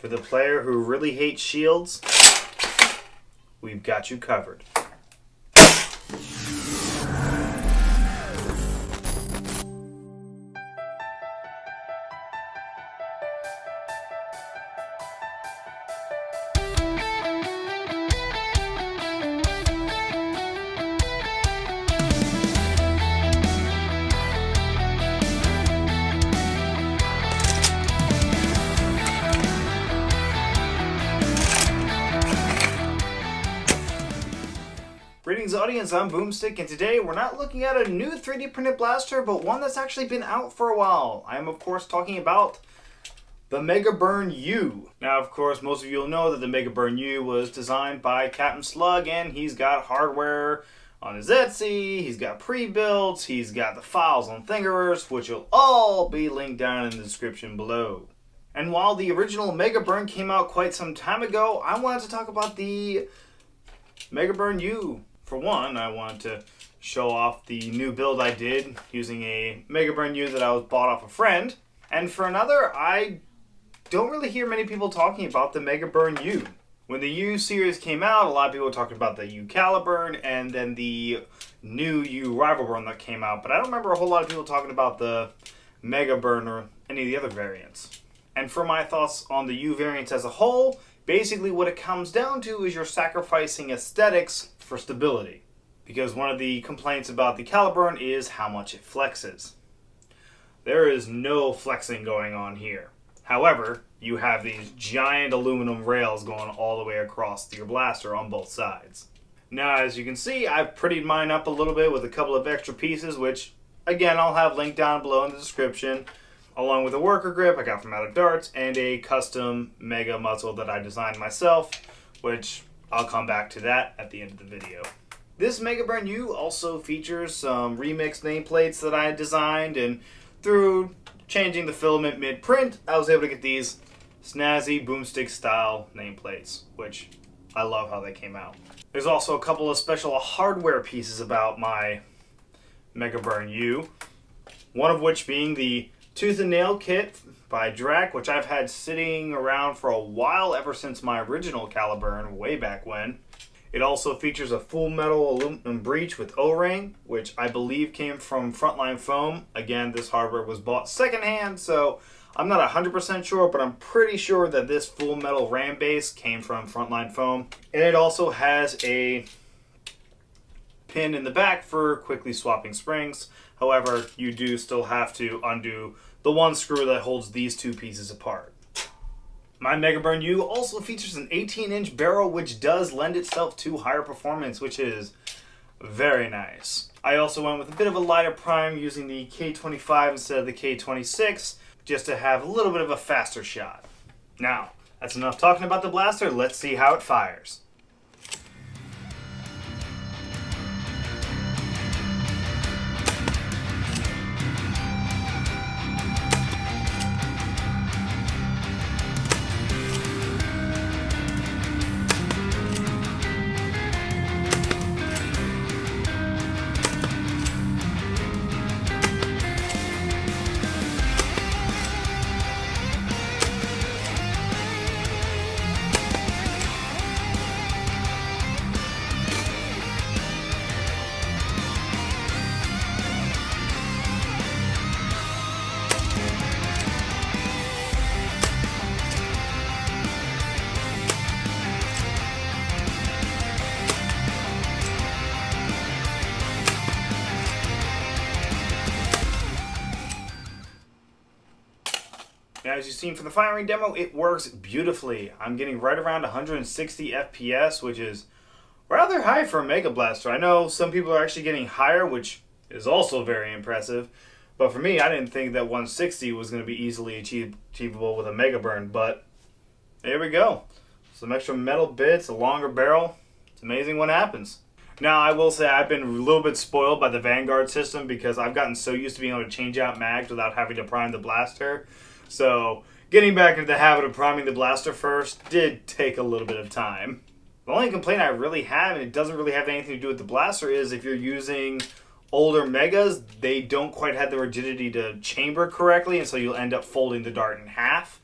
For the player who really hates shields, we've got you covered. Greetings audience, I'm Boomstick, and today we're not looking at a new 3D printed blaster, but one that's actually been out for a while. I am of course talking about the MEGABurn U. Now of course most of you will know that the MEGABurn U was designed by Captain Slug, and he's got hardware on his Etsy, he's got pre-builds, he's got the files on Thingiverse, which will all be linked down in the description below. And while the original MEGABurn came out quite some time ago, I wanted to talk about the MEGABurn U. For one, I wanted to show off the new build I did using a MEGABurn U that I was bought off a friend. And for another, I don't really hear many people talking about the MEGABurn U. When the U series came out, a lot of people were talking about the U Caliburn and then the new U Rivalburn that came out. But I don't remember a whole lot of people talking about the MEGABurn or any of the other variants. And for my thoughts on the U variants as a whole, basically what it comes down to is you're sacrificing aesthetics for stability. Because one of the complaints about the Caliburn is how much it flexes. There is no flexing going on here. However, you have these giant aluminum rails going all the way across your blaster on both sides. Now as you can see, I've prettied mine up a little bit with a couple of extra pieces, which again I'll have linked down below in the description, along with a worker grip I got from Out of Darts and a custom Mega muzzle that I designed myself, which I'll come back to that at the end of the video. This MEGABurn U also features some remixed nameplates that I designed, and through changing the filament mid-print, I was able to get these snazzy Boomstick style nameplates, which I love how they came out. There's also a couple of special hardware pieces about my MEGABurn U, one of which being the Tooth and Nail kit by Drac, which I've had sitting around for a while, ever since my original Caliburn way back when. It also features a full metal aluminum breech with O-ring, which I believe came from Frontline Foam. Again, this hardware was bought secondhand, so I'm not 100% sure, but I'm pretty sure that this full metal ram base came from Frontline Foam. And it also has a pin in the back for quickly swapping springs. However, you do still have to undo the one screw that holds these two pieces apart. My MEGABurn U also features an 18-inch barrel, which does lend itself to higher performance, which is very nice. I also went with a bit of a lighter prime using the K25 instead of the K26, just to have a little bit of a faster shot. Now, that's enough talking about the blaster, let's see how it fires. Now, as you've seen from the firing demo, it works beautifully. I'm getting right around 160 FPS, which is rather high for a Mega Blaster. I know some people are actually getting higher, which is also very impressive. But for me, I didn't think that 160 was going to be easily achievable with a MEGABurn, but there we go. Some extra metal bits, a longer barrel. It's amazing what happens. Now, I will say I've been a little bit spoiled by the Vanguard system because I've gotten so used to being able to change out mags without having to prime the blaster. So, getting back into the habit of priming the blaster first did take a little bit of time. The only complaint I really have, and it doesn't really have anything to do with the blaster, is if you're using older Megas, they don't quite have the rigidity to chamber correctly, and so you'll end up folding the dart in half.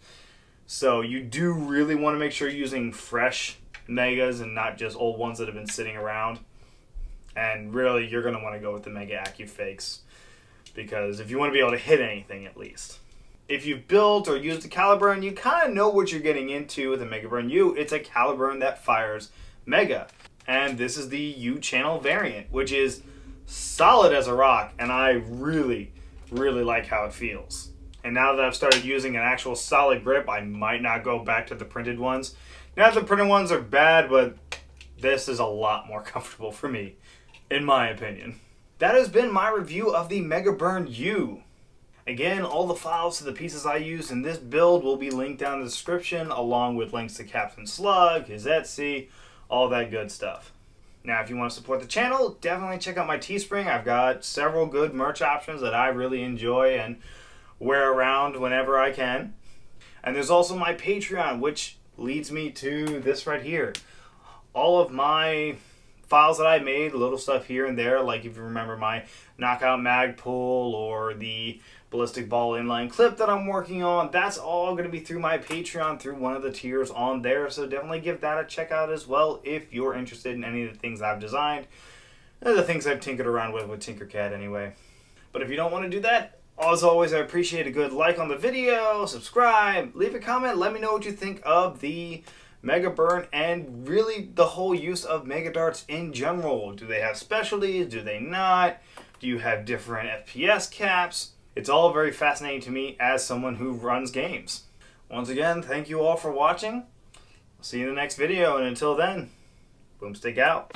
So you do really want to make sure you're using fresh Megas and not just old ones that have been sitting around. And really, you're going to want to go with the Mega AccuFakes, because if you want to be able to hit anything at least. If you've built or used a Caliburn, you kind of know what you're getting into with the MEGABurn U. It's a Caliburn that fires Mega. And this is the U channel variant, which is solid as a rock, and I really, really like how it feels. And now that I've started using an actual solid grip, I might not go back to the printed ones. Now the printed ones are bad, but this is a lot more comfortable for me, in my opinion. That has been my review of the MEGABurn U. Again, all the files to the pieces I used in this build will be linked down in the description, along with links to Captain Slug, his Etsy, all that good stuff. Now, if you want to support the channel, definitely check out my Teespring. I've got several good merch options that I really enjoy and wear around whenever I can. And there's also my Patreon, which leads me to this right here. All of my files that I made, little stuff here and there, like if you remember my Knockout Magpul or the Ballistic Ball inline clip that I'm working on, that's all going to be through my Patreon, through one of the tiers on there. So definitely give that a check out as well if you're interested in any of the things I've designed. They're the things I've tinkered around with Tinkercad anyway. But if you don't want to do that, as always, I appreciate a good like on the video, subscribe, leave a comment, let me know what you think of the MEGABurn and really the whole use of Mega Darts in general. Do they have specialties? Do they not? Do you have different FPS caps? It's all very fascinating to me as someone who runs games. Once again, thank you all for watching. I'll see you in the next video, and until then, boomstick out.